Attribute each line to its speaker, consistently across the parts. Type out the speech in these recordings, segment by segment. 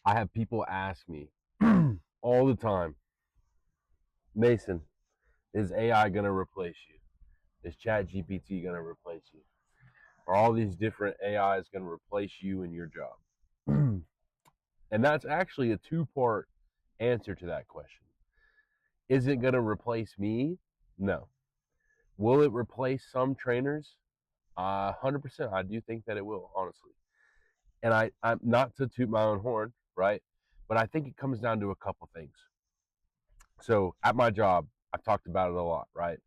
Speaker 1: I have people ask me all the time, Mason, is AI going to replace you? Is ChatGPT going to replace you? Are all these different AIs going to replace you and your job? And that's actually a two-part answer to that question. Is it going to replace me? No. Will it replace some trainers? 100%. I do think that it will, honestly. And I'm not to toot my own horn, right? But I think it comes down to a couple things. So at my job, I've talked about it a lot, right?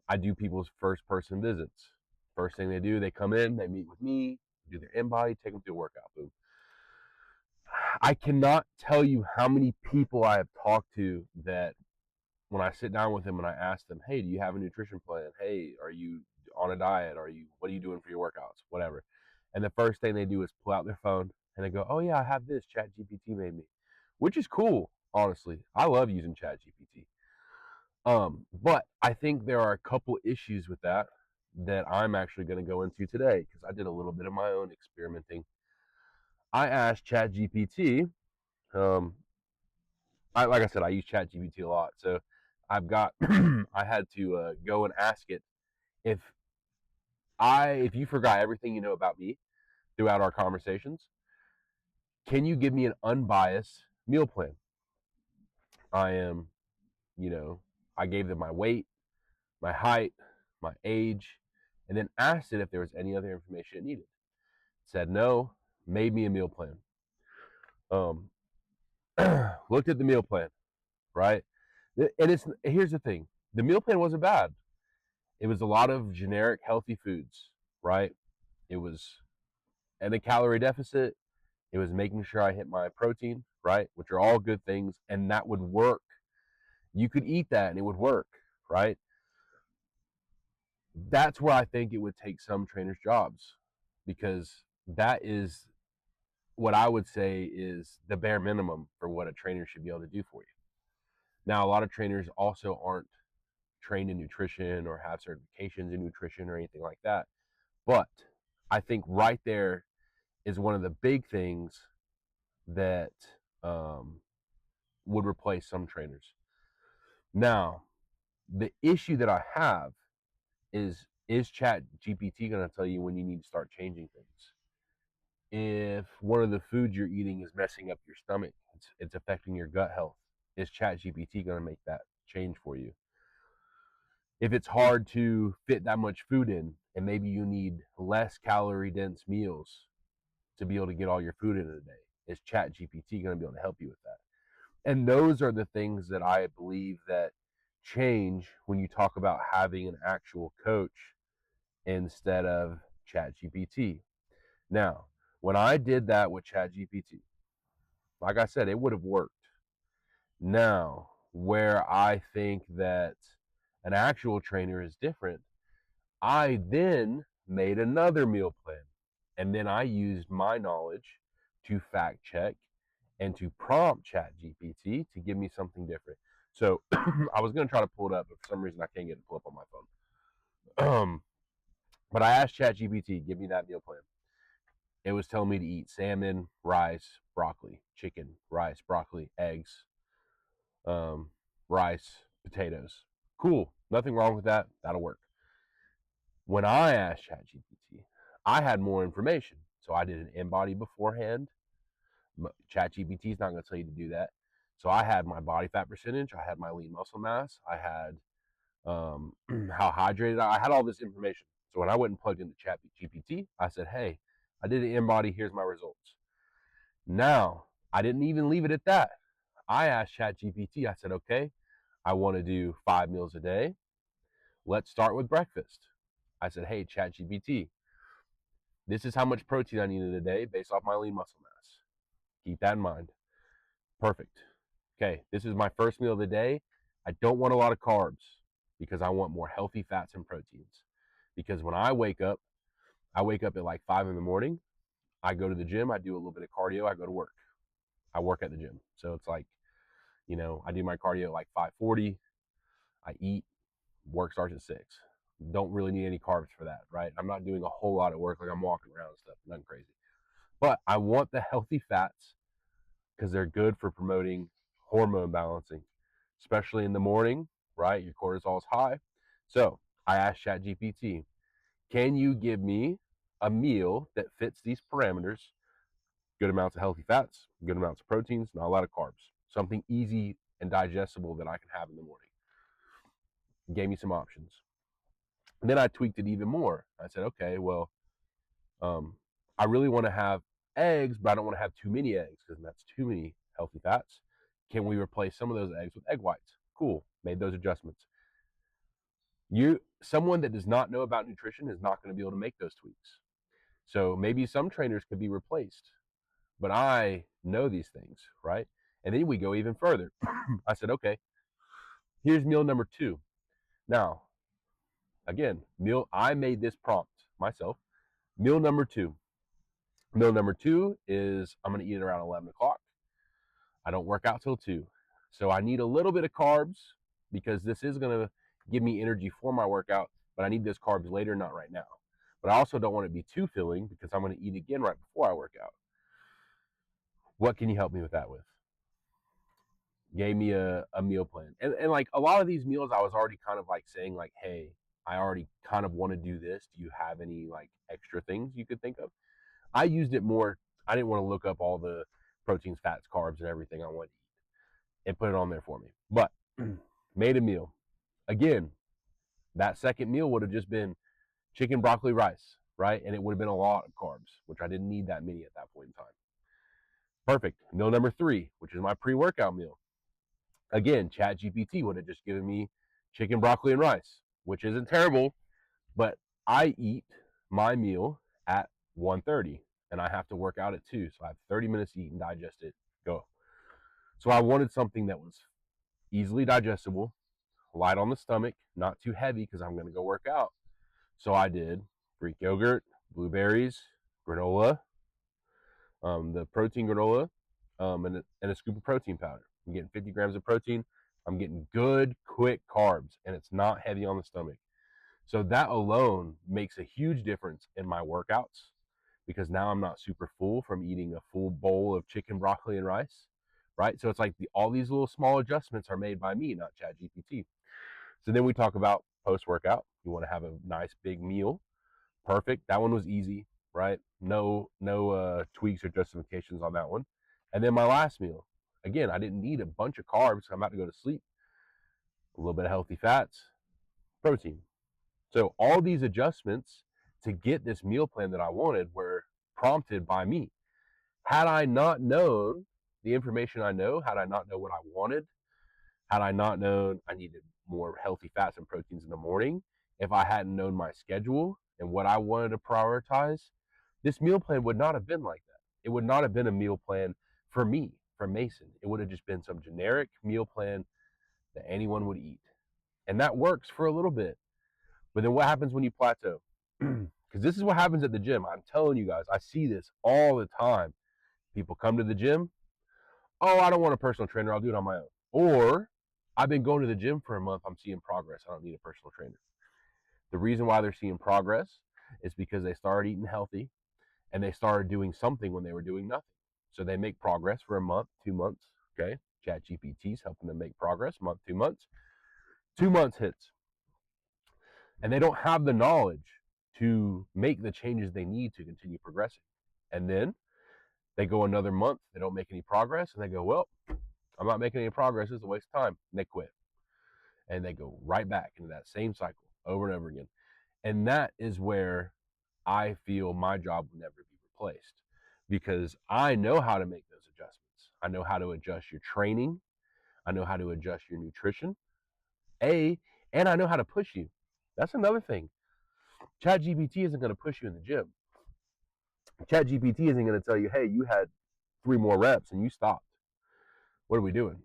Speaker 1: I do people's first person visits. First thing they do, they come in, they meet with me, do their in body, take them through a workout. Boom. I cannot tell you how many people I have talked to that when I sit down with them and I ask them, hey, do you have a nutrition plan? Hey, are you on a diet? What are you doing for your workouts? Whatever. And the first thing they do is pull out their phone and they go, oh yeah, I have this. ChatGPT made me, which is cool. Honestly, I love using ChatGPT. But I think there are a couple issues with that that I'm actually going to go into today because I did a little bit of my own experimenting. I asked ChatGPT. Um, like I said, I use ChatGPT a lot, so I've got I had to go and ask it if if you forgot everything you know about me throughout our conversations, can you give me an unbiased meal plan? I am, you know, I gave them my weight, my height, my age, and then asked it if there was any other information it needed. It said no, made me a meal plan. Um, looked at the meal plan, right? And here's the thing: the meal plan wasn't bad. It was a lot of generic healthy foods, right? It was in a calorie deficit. It was making sure I hit my protein, right? Which are all good things, and that would work. You could eat that and it would work, right? That's where I think it would take some trainers' jobs because that is what I would say is the bare minimum for what a trainer should be able to do for you. Now, a lot of trainers also aren't trained in nutrition or have certifications in nutrition or anything like that. But I think right there is one of the big things that um, would replace some trainers. Now, the issue that I have is Chat GPT going to tell you when you need to start changing things? If one of the foods you're eating is messing up your stomach, it's affecting your gut health, is Chat GPT going to make that change for you? If it's hard to fit that much food in and maybe you need less calorie dense meals to be able to get all your food in a day, is Chat GPT going to be able to help you with that? And those are the things that I believe that change when you talk about having an actual coach instead of ChatGPT. Now, when I did that with ChatGPT, like I said, it would have worked. Now, where I think that an actual trainer is different, I then made another meal plan. And then I used my knowledge to fact check and to prompt ChatGPT to give me something different. So I was going to try to pull it up, but for some reason I can't get it to pull up on my phone. But I asked ChatGPT, give me that meal plan. It was telling me to eat salmon, rice, broccoli, chicken, rice, broccoli, eggs, um, rice, potatoes. Cool. Nothing wrong with that. That'll work. When I asked ChatGPT, I had more information. So I did an in-body beforehand. ChatGPT is not going to tell you to do that. So I had my body fat percentage. I had my lean muscle mass. I had how hydrated I had all this information. So when I went and plugged into ChatGPT, I said, hey, I did an in-body. Here's my results. Now, I didn't even leave it at that. I asked ChatGPT, I said, okay, I want to do 5 meals a day. Let's start with breakfast. I said, hey, ChatGPT, this is how much protein I need in a day based off my lean muscle mass. Keep that in mind. Perfect. Okay, this is my first meal of the day. I don't want a lot of carbs because I want more healthy fats and proteins. Because when I wake up at like 5 in the morning. I go to the gym. I do a little bit of cardio. I go to work. I work at the gym. So it's like, I do my cardio at like 5:40. I eat. Work starts at 6. Don't really need any carbs for that, right? I'm not doing a whole lot of work like I'm walking around and stuff. Nothing crazy. But I want the healthy fats because they're good for promoting hormone balancing, especially in the morning, right? Your cortisol is high. So I asked ChatGPT, can you give me a meal that fits these parameters? Good amounts of healthy fats, good amounts of proteins, not a lot of carbs. Something easy and digestible that I can have in the morning. It gave me some options. And then I tweaked it even more. I said, okay, well, um, I really want to have eggs, but I don't want to have too many eggs because that's too many healthy fats. Can we replace some of those eggs with egg whites? Cool. Made those adjustments. Someone that does not know about nutrition is not going to be able to make those tweaks. So maybe some trainers could be replaced, but I know these things, right? And then we go even further. I said, okay, here's meal number 2. Now, again, I made this prompt myself. Meal number 2. Meal number 2 is I'm going to eat it around 11 o'clock. I don't work out till 2. So I need a little bit of carbs because this is going to give me energy for my workout, but I need those carbs later, not right now. But I also don't want it to be too filling because I'm going to eat again right before I work out. What can you help me with that with? Gave me a meal plan. And like a lot of these meals, I was already kind of like saying like, hey, I already kind of want to do this. Do you have any like extra things you could think of? I used it more. I didn't want to look up all the proteins, fats, carbs, and everything I wanted to eat and put it on there for me. But made a meal. Again, that second meal would have just been chicken, broccoli, rice, right? And it would have been a lot of carbs, which I didn't need that many at that point in time. Perfect. Meal number 3, which is my pre-workout meal. Again, ChatGPT would have just given me chicken, broccoli, and rice, which isn't terrible, but I eat my meal at 1:30 and I have to work out at 2. So I have 30 minutes to eat and digest it. Go. So I wanted something that was easily digestible, light on the stomach, not too heavy because I'm going to go work out. So I did Greek yogurt, blueberries, granola, the protein granola, and a scoop of protein powder. I'm getting 50 grams of protein. I'm getting good, quick carbs, and it's not heavy on the stomach. So that alone makes a huge difference in my workouts because now I'm not super full from eating a full bowl of chicken, broccoli, and rice, right? So it's like all these little small adjustments are made by me, not ChatGPT. So then we talk about post workout. You want to have a nice big meal. Perfect. That one was easy, right? No tweaks or justifications on that one. And then my last meal. Again, I didn't need a bunch of carbs. I'm about to go to sleep. A little bit of healthy fats, protein. So all these adjustments to get this meal plan that I wanted were prompted by me. Had I not known the information I know, had I not known what I wanted, had I not known I needed more healthy fats and proteins in the morning, if I hadn't known my schedule and what I wanted to prioritize, this meal plan would not have been like that. It would not have been a meal plan for me, for Mason. It would have just been some generic meal plan that anyone would eat. And that works for a little bit. But then what happens when you plateau? Because this is what happens at the gym. I'm telling you guys, I see this all the time. People come to the gym. Oh, I don't want a personal trainer. I'll do it on my own. Or I've been going to the gym for a month. I'm seeing progress. I don't need a personal trainer. The reason why they're seeing progress is because they started eating healthy and they started doing something when they were doing nothing. So they make progress for a month, 2 months. Okay. ChatGPT's helping them make progress, month, 2 months. 2 months hits. And they don't have the knowledge to make the changes they need to continue progressing. And then they go another month, they don't make any progress, and they go, well, I'm not making any progress. It's a waste of time. And they quit. And they go right back into that same cycle over and over again. And that is where I feel my job will never be replaced because I know how to make those adjustments. I know how to adjust your training. I know how to adjust your nutrition. And I know how to push you. That's another thing. ChatGPT isn't going to push you in the gym. ChatGPT isn't going to tell you, hey, you had 3 more reps and you stopped. What are we doing?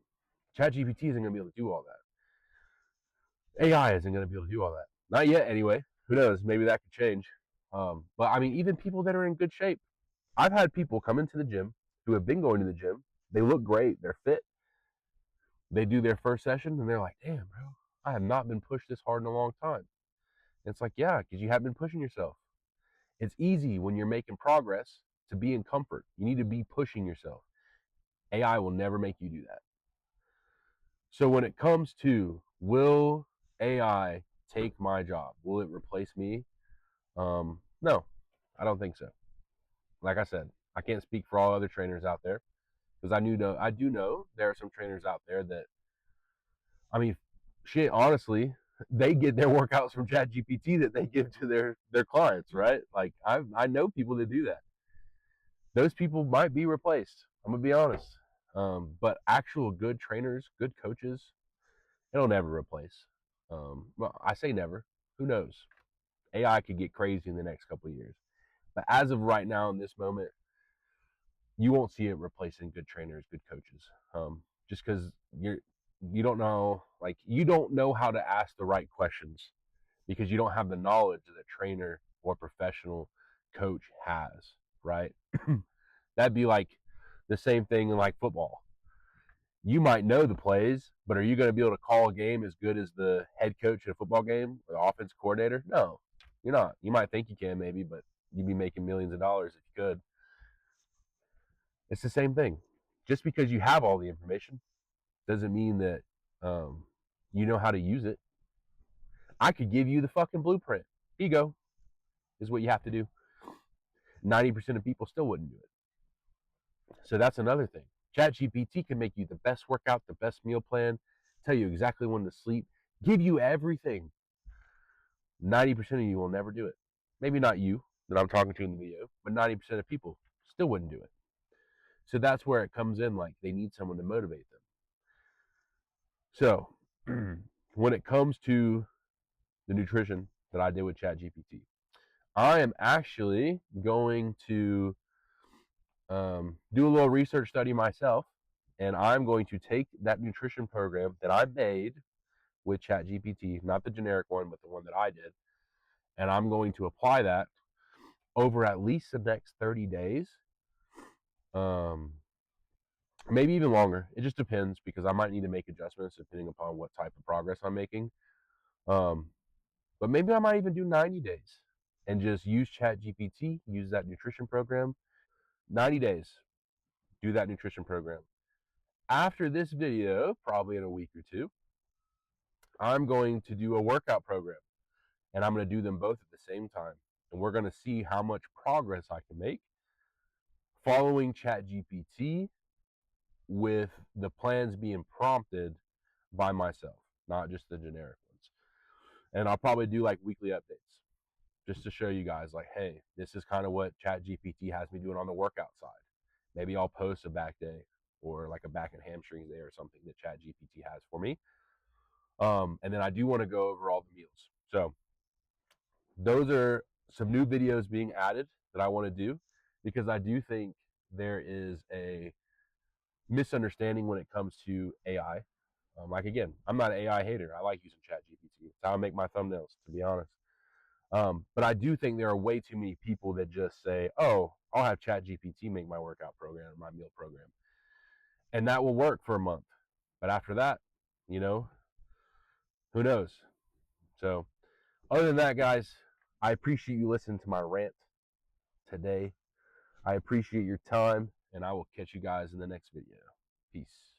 Speaker 1: ChatGPT isn't going to be able to do all that. AI isn't going to be able to do all that. Not yet, anyway. Who knows? Maybe that could change. But I mean, even people that are in good shape. I've had people come into the gym who have been going to the gym. They look great. They're fit. They do their first session and they're like, damn, bro, I have not been pushed this hard in a long time. And it's like, yeah, because you have been pushing yourself. It's easy when you're making progress to be in comfort. You need to be pushing yourself. AI will never make you do that. So when it comes to, will AI take my job? Will it replace me? No, I don't think so. Like I said, I can't speak for all other trainers out there, because I do know there are some trainers out there that, I mean, shit, honestly, they get their workouts from ChatGPT that they give to their clients, right? Like I know people that do that. Those people might be replaced. I'm gonna be honest. But actual good trainers, good coaches, it'll never replace. Well, I say never. Who knows? AI could get crazy in the next couple of years. But as of right now, in this moment, you won't see it replacing good trainers, good coaches. Just because you don't know how to ask the right questions, because you don't have the knowledge that a trainer or professional coach has, right? That'd be like the same thing in like football. You might know the plays, but are you going to be able to call a game as good as the head coach at a football game or the offense coordinator? No, you're not. You might think you can, maybe, but you'd be making millions of dollars if you could. It's the same thing. Just because you have all the information doesn't mean that um, you know how to use it. I could give you the fucking blueprint. Ego is what you have to do. 90% of people still wouldn't do it. So that's another thing. ChatGPT can make you the best workout, the best meal plan, tell you exactly when to sleep, give you everything. 90% of you will never do it. Maybe not you that I'm talking to in the video, but 90% of people still wouldn't do it. So that's where it comes in, like they need someone to motivate them. So when it comes to the nutrition that I did with ChatGPT, I am actually going to do a little research study myself, and I'm going to take that nutrition program that I made with ChatGPT, not the generic one, but the one that I did, and I'm going to apply that over at least the next 30 days, um, maybe even longer. It just depends, because I might need to make adjustments depending upon what type of progress I'm making. Um, but maybe I might even do 90 days and just use ChatGPT, use that nutrition program. 90 days, do that nutrition program. After this video, probably in a week or two, I'm going to do a workout program, and I'm going to do them both at the same time. And we're going to see how much progress I can make following ChatGPT with the plans being prompted by myself, not just the generic ones. And I'll probably do like weekly updates just to show you guys, like, hey, this is kind of what ChatGPT has me doing on the workout side. Maybe I'll post a back day or like a back and hamstrings day or something that ChatGPT has for me. And then I do want to go over all the meals. So those are some new videos being added that I want to do, because I do think there is a misunderstanding when it comes to AI. Like, again, I'm not an AI hater. I like using ChatGPT. It's how I make my thumbnails, to be honest. But I do think there are way too many people that just say, "Oh, I'll have ChatGPT make my workout program or my meal program," and that will work for a month. But after that, you know, who knows? So, other than that, guys, I appreciate you listening to my rant today. I appreciate your time, and I will catch you guys in the next video. Peace.